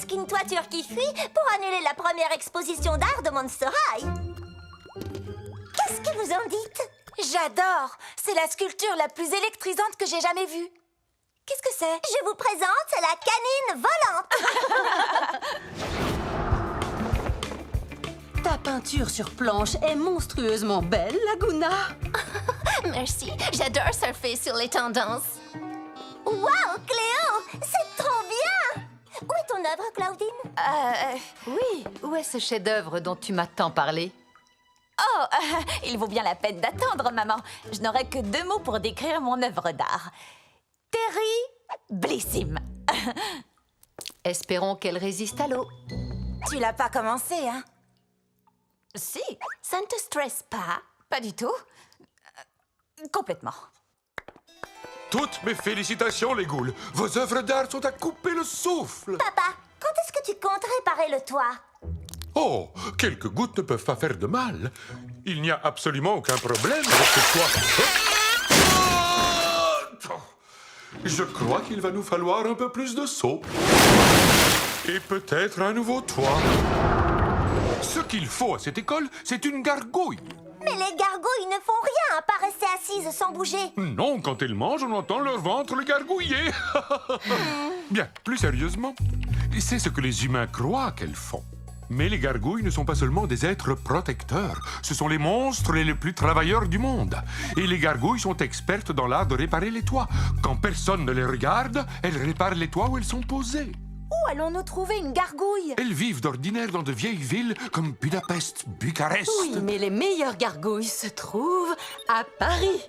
qu'une toiture qui fuit pour annuler la première exposition d'art de Monster High. Qu'est-ce que vous en dites? J'adore! C'est la sculpture la plus électrisante que j'ai jamais vue. Qu'est-ce que c'est? Je vous présente la canine volante. Ta peinture sur planche est monstrueusement belle, Laguna. Merci, j'adore surfer sur les tendances. Wow, Cléo, c'est trop bien! Où est ton œuvre, Claudine? Oui, où est ce chef-d'œuvre dont tu m'as tant parlé? Oh, il vaut bien la peine d'attendre, maman. Je n'aurai que 2 mots pour décrire mon œuvre d'art. Terriblissime. Espérons qu'elle résiste à l'eau. Tu l'as pas commencé, hein? Si, ça ne te stresse pas? Pas du tout. Complètement. Toutes mes félicitations, les ghouls. Vos œuvres d'art sont à couper le souffle. Papa, quand est-ce que tu comptes réparer le toit? Oh, quelques gouttes ne peuvent pas faire de mal. Il n'y a absolument aucun problème avec ce toit. Je crois qu'il va nous falloir un peu plus de seau. Et peut-être un nouveau toit. Ce qu'il faut à cette école, c'est une gargouille. Mais les gargouilles ne font rien à part rester assises sans bouger. Non, quand elles mangent, on entend leur ventre le gargouiller. Bien, plus sérieusement, c'est ce que les humains croient qu'elles font. Mais les gargouilles ne sont pas seulement des êtres protecteurs. Ce sont les monstres les plus travailleurs du monde. Et les gargouilles sont expertes dans l'art de réparer les toits. Quand personne ne les regarde, elles réparent les toits où elles sont posées. Où allons-nous trouver une gargouille? Elles vivent d'ordinaire dans de vieilles villes comme Budapest, Bucarest. Oui, mais les meilleures gargouilles se trouvent à Paris.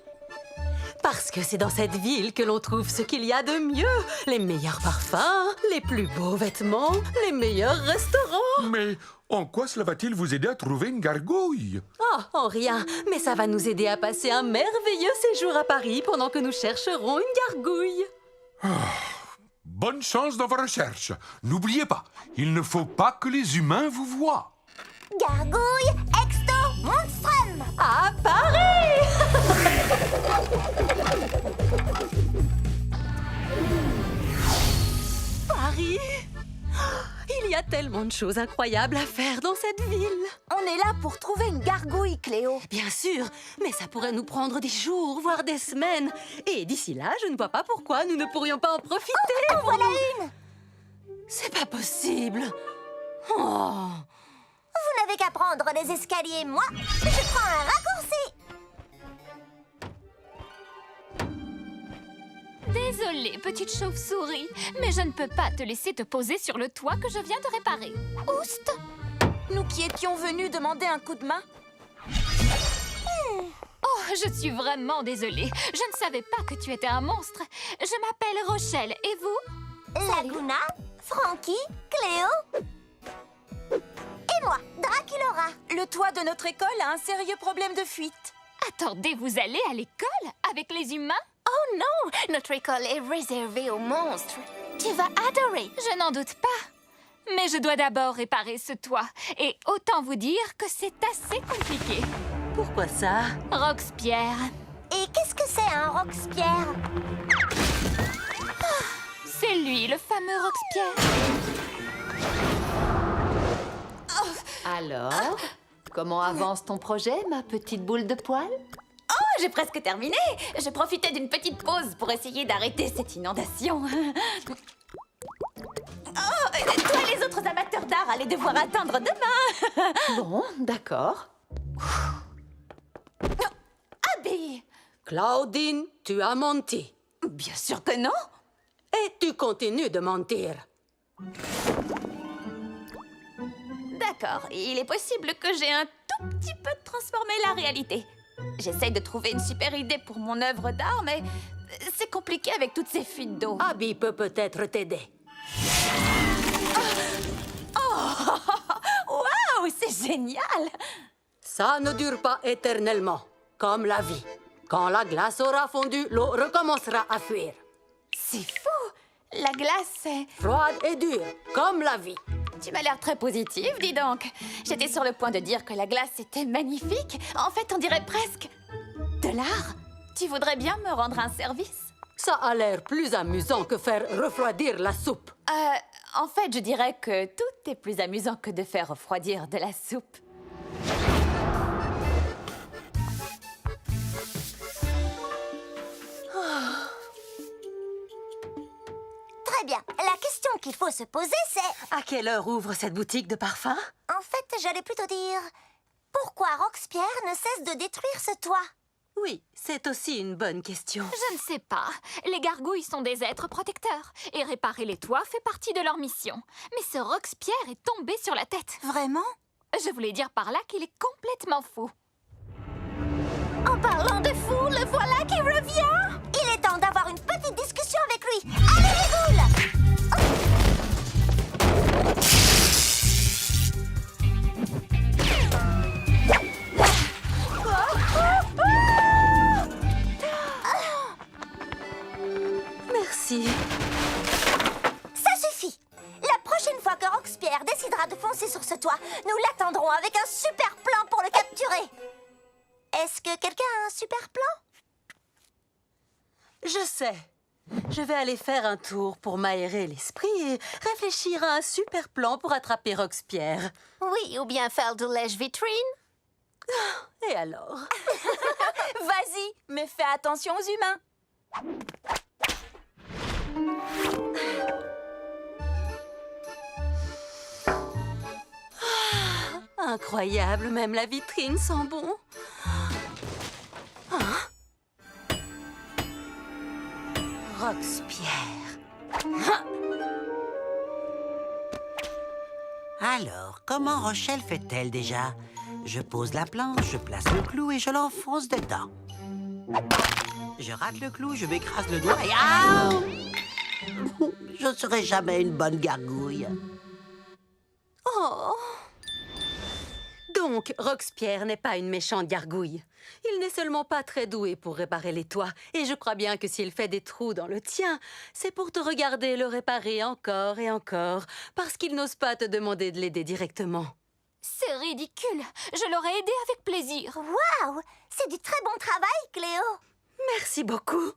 Parce que c'est dans cette ville que l'on trouve ce qu'il y a de mieux. Les meilleurs parfums, les plus beaux vêtements, les meilleurs restaurants. Mais en quoi cela va-t-il vous aider à trouver une gargouille? Oh, en rien. Mais ça va nous aider à passer un merveilleux séjour à Paris pendant que nous chercherons une gargouille. Bonne chance dans vos recherches. N'oubliez pas, il ne faut pas que les humains vous voient. Gargouille exto monstrum! À Paris! Paris! Il y a tellement de choses incroyables à faire dans cette ville. On est là pour trouver une gargouille, Cléo. Bien sûr, mais ça pourrait nous prendre des jours, voire des semaines. Et d'ici là, je ne vois pas pourquoi nous ne pourrions pas en profiter. En voilà une! C'est pas possible. Oh. Vous n'avez qu'à prendre les escaliers, moi, je prends un raccourci! Désolée, petite chauve-souris, mais je ne peux pas te laisser te poser sur le toit que je viens de réparer. Oust! Nous qui étions venus demander un coup de main. Oh, je suis vraiment désolée. Je ne savais pas que tu étais un monstre. Je m'appelle Rochelle, et vous? Laguna, Frankie, Cléo et moi, Draculaura. Le toit de notre école a un sérieux problème de fuite. Attendez, vous allez à l'école avec les humains? Oh non, notre école est réservée aux monstres. Tu vas adorer. Je n'en doute pas. Mais je dois d'abord réparer ce toit. Et autant vous dire que c'est assez compliqué. Pourquoi ça? Roxpierre. Et qu'est-ce que c'est un Roxpierre? C'est lui, le fameux Roxpierre. Alors, comment avance ton projet, ma petite boule de poil? Oh, j'ai presque terminé. Je profitais d'une petite pause pour essayer d'arrêter cette inondation. Oh, toi et les autres amateurs d'art allez devoir attendre demain. Bon, d'accord. Abby! Claudine, tu as menti. Bien sûr que non. Et tu continues de mentir. D'accord, il est possible que j'ai un tout petit peu transformé la réalité. J'essaye de trouver une super idée pour mon œuvre d'art, mais c'est compliqué avec toutes ces fuites d'eau. Abby peut peut-être t'aider. Waouh, c'est génial! Ça ne dure pas éternellement, comme la vie. Quand la glace aura fondu, l'eau recommencera à fuir. C'est fou! La glace, c'est... Froide et dure, comme la vie. Tu m'as l'air très positive, dis donc. J'étais sur le point de dire que la glace était magnifique. En fait, on dirait presque... de l'art. Tu voudrais bien me rendre un service? Ça a l'air plus amusant que faire refroidir la soupe. En fait, je dirais que tout est plus amusant que de faire refroidir de la soupe. Très bien. La question qu'il faut se poser, c'est... À quelle heure ouvre cette boutique de parfums? En fait, j'allais plutôt dire... Pourquoi Roxpierre ne cesse de détruire ce toit? Oui, c'est aussi une bonne question. Je ne sais pas. Les gargouilles sont des êtres protecteurs. Et réparer les toits fait partie de leur mission. Mais ce Roxpierre est tombé sur la tête. Vraiment? Je voulais dire par là qu'il est complètement fou. En parlant de fou, le voilà qui revient! Il est temps d'avoir une petite discussion avec lui. Allez, les boules! Merci. Ça suffit! La prochaine fois que Roxpierre décidera de foncer sur ce toit, nous l'attendrons avec un super plan pour le capturer. Est-ce que quelqu'un a un super plan? Je sais. Je vais aller faire un tour pour m'aérer l'esprit et réfléchir à un super plan pour attraper Roxpierre. Oui, ou bien faire de lèche-vitrine. Et alors? Vas-y, mais fais attention aux humains. Incroyable, même la vitrine sent bon. Roxpierre. Alors, comment Rochelle fait-elle déjà? Je pose la planche, je place le clou et je l'enfonce dedans. Je rate le clou, je m'écrase le doigt et... Ah! Je ne serai jamais une bonne gargouille. Oh! Donc, Roxpierre n'est pas une méchante gargouille. Il n'est seulement pas très doué pour réparer les toits. Et je crois bien que s'il fait des trous dans le tien, c'est pour te regarder le réparer encore et encore, parce qu'il n'ose pas te demander de l'aider directement. C'est ridicule. Je l'aurais aidé avec plaisir. Waouh! C'est du très bon travail, Cléo. Merci beaucoup.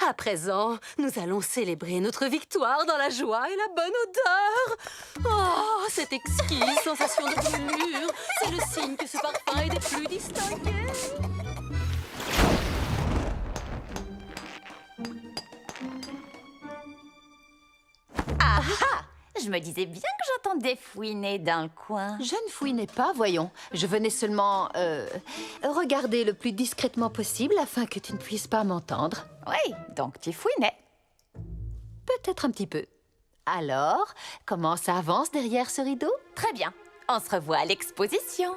À présent, nous allons célébrer notre victoire dans la joie et la bonne odeur. Oh, cette exquise sensation de brûlure. C'est le signe que ce parfum est des plus distingués. Ah ah! Je me disais bien que j'entendais fouiner dans le coin. Je ne fouinais pas, voyons. Je venais seulement regarder le plus discrètement possible afin que tu ne puisses pas m'entendre. Oui, donc tu fouinais. Peut-être un petit peu. Alors, comment ça avance derrière ce rideau? Très bien. On se revoit à l'exposition.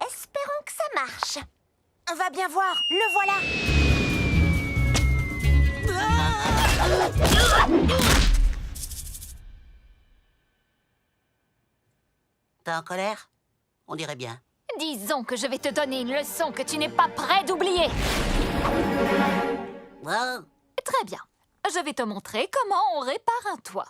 Espérons que ça marche. On va bien voir. Le voilà. T'es en colère? On dirait bien. Disons que je vais te donner une leçon que tu n'es pas prêt d'oublier. Oh. Très bien. Je vais te montrer comment on répare un toit.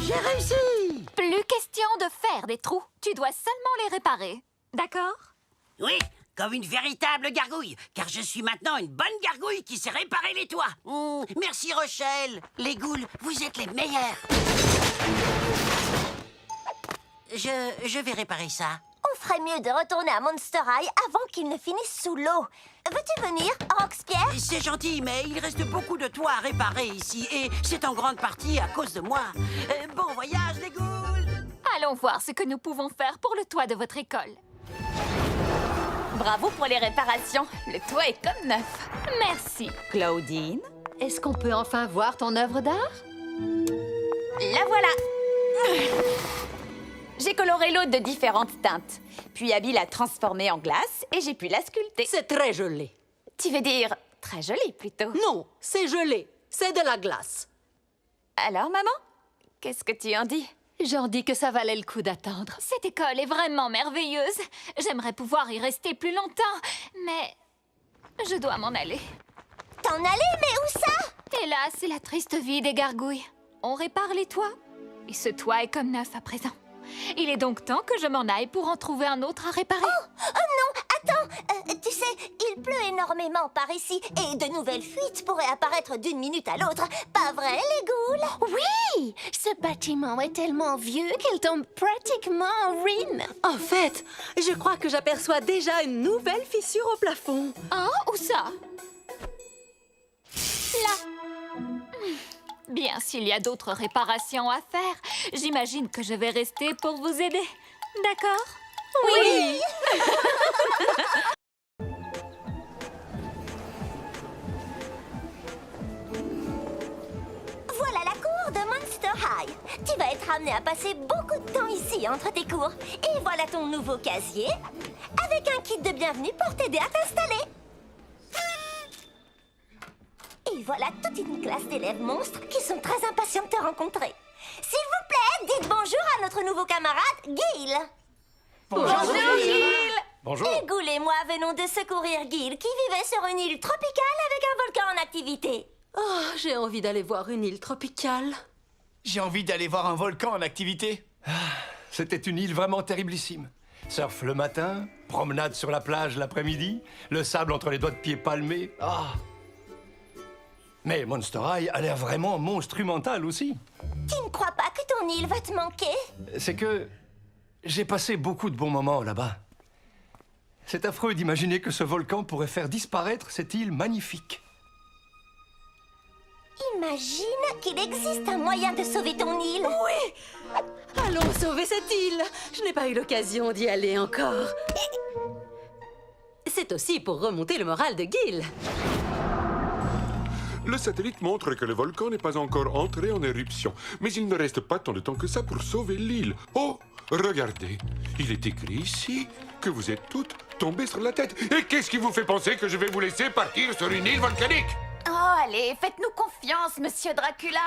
J'ai réussi! Plus question de faire des trous. Tu dois seulement les réparer. D'accord? Oui, comme une véritable gargouille, car je suis maintenant une bonne gargouille qui sait réparer les toits. Merci Rochelle. Les ghouls, vous êtes les meilleurs. Je vais réparer ça. On ferait mieux de retourner à Monster High avant qu'il ne finisse sous l'eau. Veux-tu venir, Roxpierre? C'est gentil, mais il reste beaucoup de toits à réparer ici, et c'est en grande partie à cause de moi. Bon voyage, les ghouls! Allons voir ce que nous pouvons faire pour le toit de votre école. Bravo pour les réparations. Le toit est comme neuf. Merci. Claudine, Est-ce qu'on peut enfin voir ton œuvre d'art? la voilà. J'ai coloré l'eau de différentes teintes. Puis Abby l'a transformée en glace et j'ai pu la sculpter. C'est très gelé. Tu veux dire très joli plutôt. Non, c'est gelé. C'est de la glace. Alors, maman, qu'est-ce que tu en dis? J'en dis que ça valait le coup d'attendre. Cette école est vraiment merveilleuse. J'aimerais pouvoir y rester plus longtemps, mais je dois m'en aller. T'en aller, mais où ça? Et là, c'est la triste vie des gargouilles. On répare les toits, et ce toit est comme neuf à présent. Il est donc temps que je m'en aille pour en trouver un autre à réparer. Oh non, attends, tu sais, il pleut énormément par ici et de nouvelles fuites pourraient apparaître d'une minute à l'autre. Pas vrai, les ghouls? Oui, ce bâtiment est tellement vieux qu'il tombe pratiquement en ruine. En fait, je crois que j'aperçois déjà une nouvelle fissure au plafond. Hein? Où ça? Là. Bien, s'il y a d'autres réparations à faire, j'imagine que je vais rester pour vous aider. D'accord? Oui! Voilà la cour de Monster High. Tu vas être amené à passer beaucoup de temps ici entre tes cours. Et voilà ton nouveau casier avec un kit de bienvenue pour t'aider à t'installer. Et voilà toute une classe d'élèves monstres qui sont très impatients de te rencontrer. S'il vous plaît, dites bonjour à notre nouveau camarade, Gil. Bonjour, Gil. Bonjour. Et Ghoul et moi venons de secourir Gil qui vivait sur une île tropicale avec un volcan en activité. Oh, j'ai envie d'aller voir une île tropicale. J'ai envie d'aller voir un volcan en activité. C'était une île vraiment terriblissime. Surf le matin, promenade sur la plage l'après-midi, le sable entre les doigts de pied palmés. Ah. Mais Monster High a l'air vraiment monstrumental aussi. Tu ne crois pas que ton île va te manquer? C'est que j'ai passé beaucoup de bons moments là-bas. C'est affreux d'imaginer que ce volcan pourrait faire disparaître cette île magnifique. Imagine qu'il existe un moyen de sauver ton île. Oui! Allons sauver cette île. Je n'ai pas eu l'occasion d'y aller encore. C'est aussi pour remonter le moral de Gil. Le satellite montre que le volcan n'est pas encore entré en éruption. Mais il ne reste pas tant de temps que ça pour sauver l'île. Oh, regardez. Il est écrit ici que vous êtes toutes tombées sur la tête. Et qu'est-ce qui vous fait penser que je vais vous laisser partir sur une île volcanique? Oh, allez, faites-nous confiance, monsieur Dracula.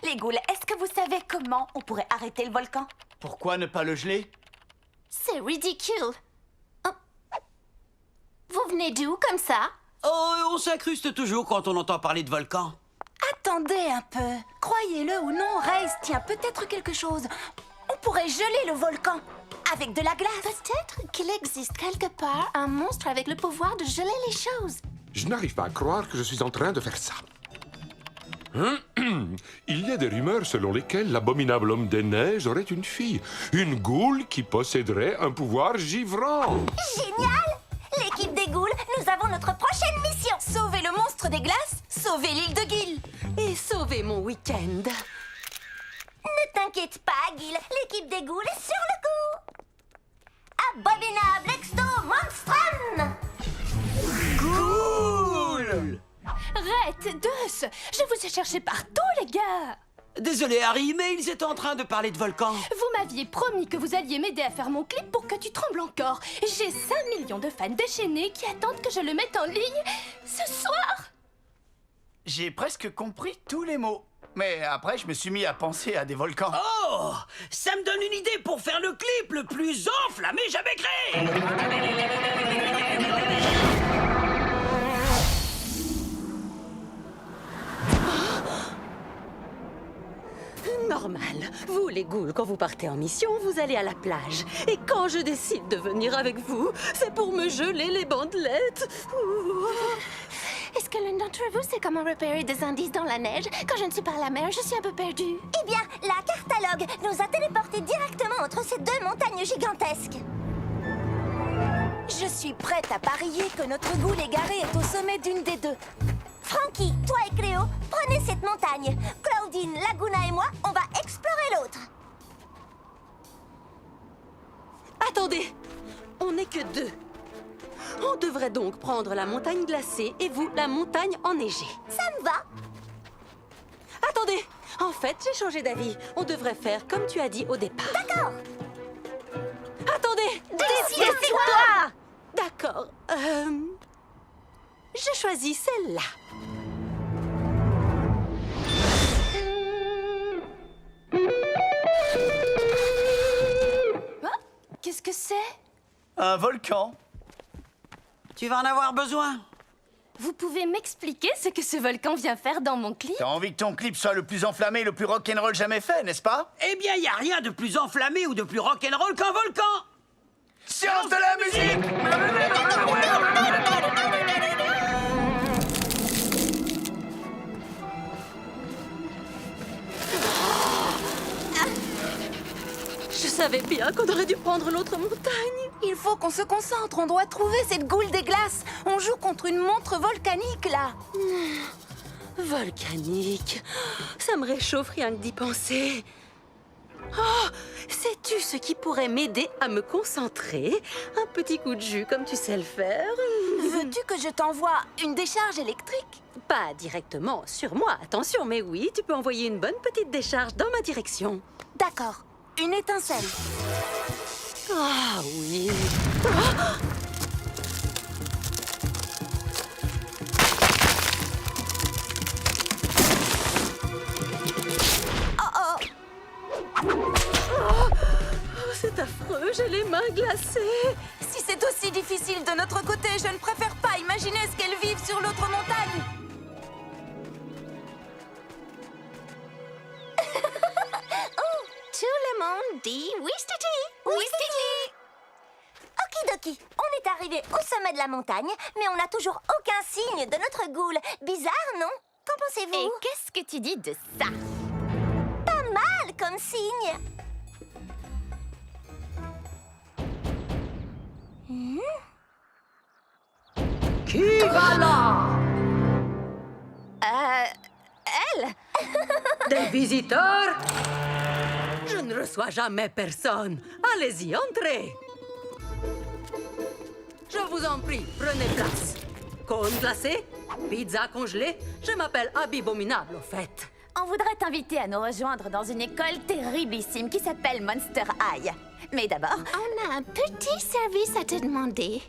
Les ghouls, est-ce que vous savez comment on pourrait arrêter le volcan? Pourquoi ne pas le geler? C'est ridicule. Oh. Vous venez d'où comme ça? Oh, on s'incruste toujours quand on entend parler de volcan. Attendez un peu. Croyez-le ou non, Race tient peut-être quelque chose. On pourrait geler le volcan avec de la glace. Peut-être qu'il existe quelque part un monstre avec le pouvoir de geler les choses. Je n'arrive pas à croire que je suis en train de faire ça. Il y a des rumeurs selon lesquelles l'abominable homme des neiges aurait une fille. Une goule qui posséderait un pouvoir givrant. Génial! L'équipe des ghouls, nous avons notre prochaine mission. Sauver le monstre des glaces, sauver l'île de Gil. Et sauver mon week-end. Ne t'inquiète pas, Gil. L'équipe des ghouls est sur le coup. Abominable exto monstrum! Cool! Red, Deux, je vous ai cherché partout, les gars. Désolé, Harry, mais ils étaient en train de parler de volcan. Vous m'aviez promis que vous alliez m'aider à faire mon clip pour que tu trembles encore. J'ai 5 millions de fans déchaînés qui attendent que je le mette en ligne ce soir. J'ai presque compris tous les mots. Mais après, je me suis mis à penser à des volcans. Oh! Ça me donne une idée pour faire le clip le plus enflammé jamais créé! Normal. Vous, les ghouls, quand vous partez en mission, vous allez à la plage. Et quand je décide de venir avec vous, c'est pour me geler les bandelettes. Ouh. Est-ce que l'un d'entre vous sait comment repérer des indices dans la neige? Quand je ne suis pas à la mer, je suis un peu perdue. Eh bien, la cartalogue nous a téléportés directement entre ces deux montagnes gigantesques. Je suis prête à parier que notre ghoul égaré est au sommet d'une des deux. Frankie, toi et Cléo, prenez cette montagne. Claudine, Laguna et moi, on va explorer l'autre. Attendez, on n'est que deux. On devrait donc prendre la montagne glacée et vous, la montagne enneigée. Ça me va. Attendez, en fait, j'ai changé d'avis. On devrait faire comme tu as dit au départ. D'accord. Attendez, Décide-toi. D'accord. Je choisis celle-là. Qu'est-ce que c'est? Un volcan. Tu vas en avoir besoin. Vous pouvez m'expliquer ce que ce volcan vient faire dans mon clip? T'as envie que ton clip soit le plus enflammé, le plus rock'n'roll jamais fait, n'est-ce pas? Eh bien, y a rien de plus enflammé ou de plus rock'n'roll qu'un volcan. Science de la musique! Je savais bien qu'on aurait dû prendre l'autre montagne. Il faut qu'on se concentre, on doit trouver cette goule des glaces. On joue contre une montre volcanique, là. Volcanique. Ça me réchauffe rien que d'y penser. Oh, sais-tu ce qui pourrait m'aider à me concentrer? Un petit coup de jus comme tu sais le faire. Veux-tu que je t'envoie une décharge électrique? Pas directement sur moi, attention, mais oui, tu peux envoyer une bonne petite décharge dans ma direction. D'accord. Une étincelle. Ah oui. C'est affreux, j'ai les mains glacées. Si c'est aussi difficile de notre côté, je ne préfère pas imaginer ce qu'elles vivent sur l'autre montagne. Tout le monde dit Wistiti! Wistiti! Okidoki, on est arrivé au sommet de la montagne, mais on n'a toujours aucun signe de notre goule. Bizarre, non? Qu'en pensez-vous? Et qu'est-ce que tu dis de ça? Pas mal comme signe. Qui va là? Elle? Des visiteurs? Je ne reçois jamais personne. Allez-y, entrez. Je vous en prie, prenez place. Cône glacé? Pizza congelée? Je m'appelle Abominable, au fait. On voudrait t'inviter à nous rejoindre dans une école terriblissime qui s'appelle Monster High. Mais d'abord, On a un petit service à te demander.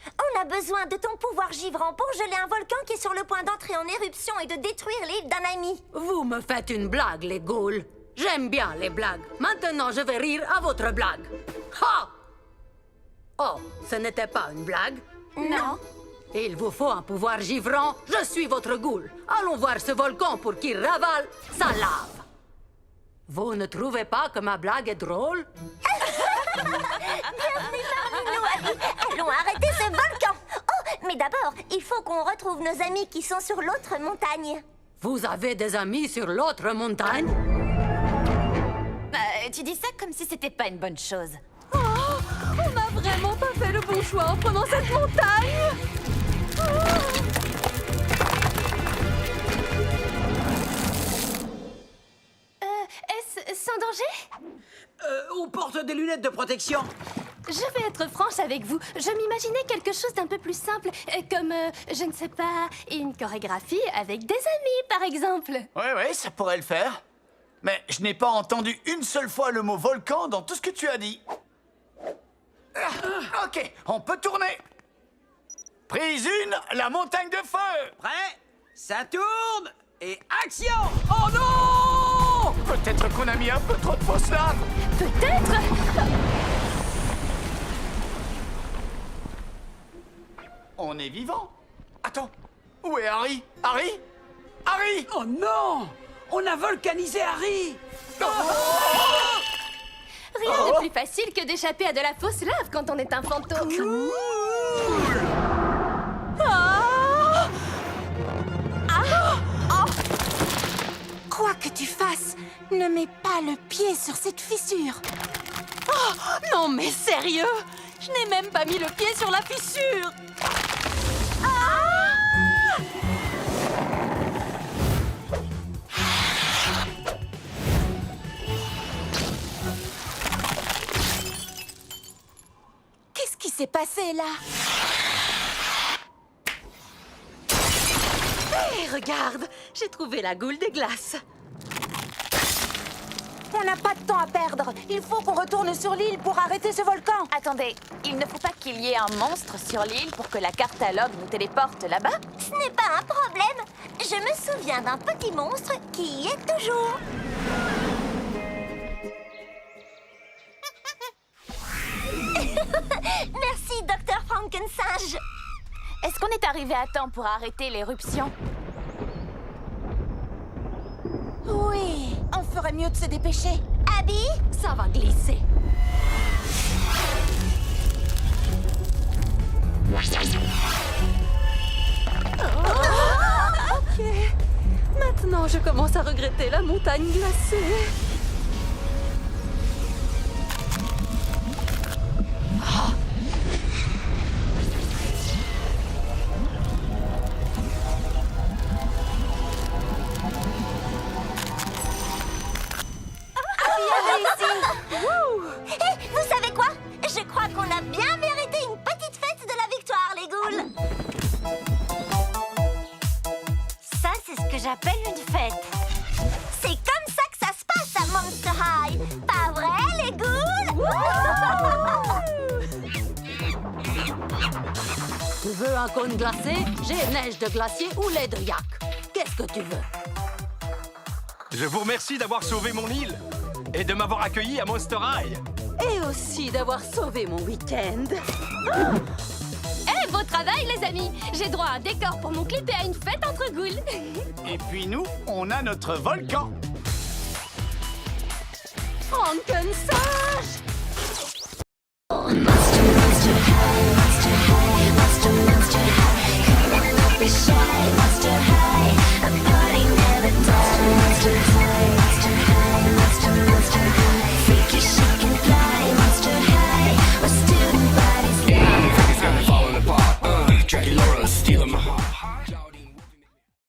On a besoin de ton pouvoir givrant pour geler un volcan qui est sur le point d'entrer en éruption et de détruire l'île d'un ami. Vous me faites une blague, les ghouls. J'aime bien les blagues. Maintenant, je vais rire à votre blague. Ha! Oh, ce n'était pas une blague? non. Il vous faut un pouvoir givrant. Je suis votre ghoul. Allons voir ce volcan pour qu'il ravale sa lave. Vous ne trouvez pas que ma blague est drôle? Allons arrêter ce volcan. Oh, mais d'abord, il faut qu'on retrouve nos amis qui sont sur l'autre montagne. Vous avez des amis sur l'autre montagne? Tu dis ça comme si c'était pas une bonne chose. Oh, on n'a vraiment pas fait le bon choix en prenant cette montagne. Est-ce sans danger? On porte des lunettes de protection. Je vais être franche avec vous. Je m'imaginais quelque chose d'un peu plus simple, comme, je ne sais pas, une chorégraphie avec des amis, par exemple. Ouais, ça pourrait le faire. Mais je n'ai pas entendu une seule fois le mot volcan dans tout ce que tu as dit. Ok, on peut tourner. Prise 1, la montagne de feu. Prêt? Ça tourne et action! Oh non! Peut-être qu'on a mis un peu trop de fausse lave. Peut-être. On est vivant. Attends, où est Harry? Harry? Harry! Oh non! On a volcanisé Harry! Rien de plus facile que d'échapper à de la fausse lave quand on est un fantôme. Quoi que tu fasses, ne mets pas le pied sur cette fissure. Oh, non mais sérieux? Je n'ai même pas mis le pied sur la fissure. Qu'est-ce qui s'est passé là? Hé, regarde, j'ai trouvé la goule des glaces. On n'a pas de temps à perdre. Il faut qu'on retourne sur l'île pour arrêter ce volcan. Attendez, il ne faut pas qu'il y ait un monstre sur l'île pour que la catalogue nous téléporte là-bas? Ce n'est pas un problème. Je me souviens d'un petit monstre qui y est toujours. Merci, Dr. Frankensinge. Est-ce qu'on est arrivé à temps pour arrêter l'éruption? Oui, on ferait mieux de se dépêcher. Abby, Ça va glisser. Ok. Maintenant, je commence à regretter la montagne glacée. hé, vous savez quoi? Je crois qu'on a bien mérité une petite fête de la victoire, les ghouls. Ça, c'est ce que j'appelle une fête. C'est comme ça que ça se passe à Monster High. Pas vrai, les ghouls? Tu veux un cône glacé? J'ai neige de glacier ou lait de yak. Qu'est-ce que tu veux? Je vous remercie d'avoir sauvé mon île et de m'avoir accueilli à Monster High. Et aussi d'avoir sauvé mon week-end. Eh, beau travail, les amis! J'ai droit à un décor pour mon clip et à une fête entre ghouls. Et puis nous, on a notre volcan. Frankenstein!